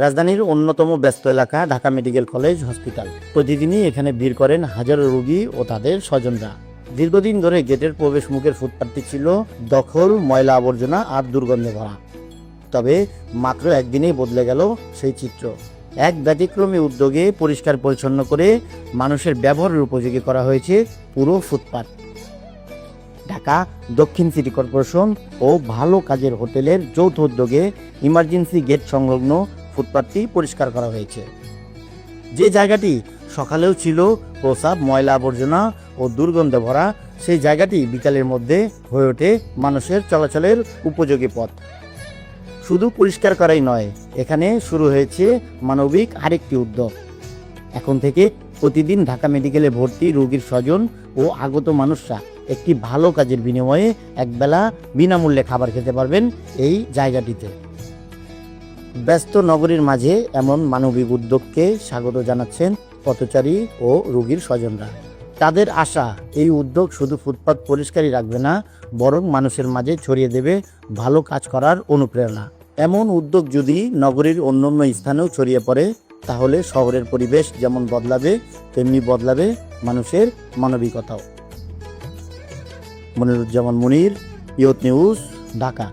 রাজধানীর অন্যতম ব্যস্ত এলাকা ঢাকা মেডিকেল কলেজ হসপিটাল। প্রতিদিনই এখানে ভিড় করেন হাজারো রোগী ও তাদের স্বজনরা। দীর্ঘদিন ধরে গেটের প্রবেশ মুখের ফুটপাতটি ছিল দখল, ময়লা আবর্জনা আর দুর্গন্ধে ভরা। তবে মাত্র একদিনেই বদলে গেল সেই চিত্র। এক ব্যতিক্রমী উদ্যোগে পরিষ্কার পরিচ্ছন্ন করে মানুষের ব্যবহারের উপযোগী করা হয়েছে পুরো ফুটপাত। ঢাকা দক্ষিণ সিটি কর্পোরেশন ও ভালো কাজের হোটেলের যৌথ উদ্যোগে ইমার্জেন্সি গেট সংলগ্ন ফুটপাতটি পরিষ্কার করা হয়েছে। যে জায়গাটি সকালেও ছিল প্রসাব, ময়লা আবর্জনা ও দুর্গন্ধে ভরা, সেই জায়গাটি বিকালের মধ্যে হয়ে ওঠে মানুষের চলাচলের উপযোগী পথ। শুধু পরিষ্কার করাই নয়, এখানে শুরু হয়েছে মানবিক আরেকটি উদ্যোগ। এখন থেকে প্রতিদিন ঢাকা মেডিকেলে ভর্তি রোগীর স্বজন ও আগত মানুষরা একটি ভালো কাজের বিনিময়ে একবেলা বিনামূল্যে খাবার খেতে পারবেন এই জায়গাটিতে। ব্যস্ত নগরীর মাঝে এমন মানবিক উদ্যোগকে স্বাগত জানাচ্ছেন পথচারী ও রোগীর স্বজনরা। তাদের আশা, এই উদ্যোগ শুধু ফুটপাত পরিষ্কারই রাখবে না, বরং মানুষের মাঝে ছড়িয়ে দেবে ভালো কাজ করার অনুপ্রেরণা। এমন উদ্যোগ যদি নগরীর অন্যান্য স্থানেও ছড়িয়ে পড়ে, তাহলে শহরের পরিবেশ যেমন বদলাবে, তেমনি বদলাবে মানুষের মানবিকতাও। মনিরুজ্জামান মুনির, ইয়ত নিউজ, ঢাকা।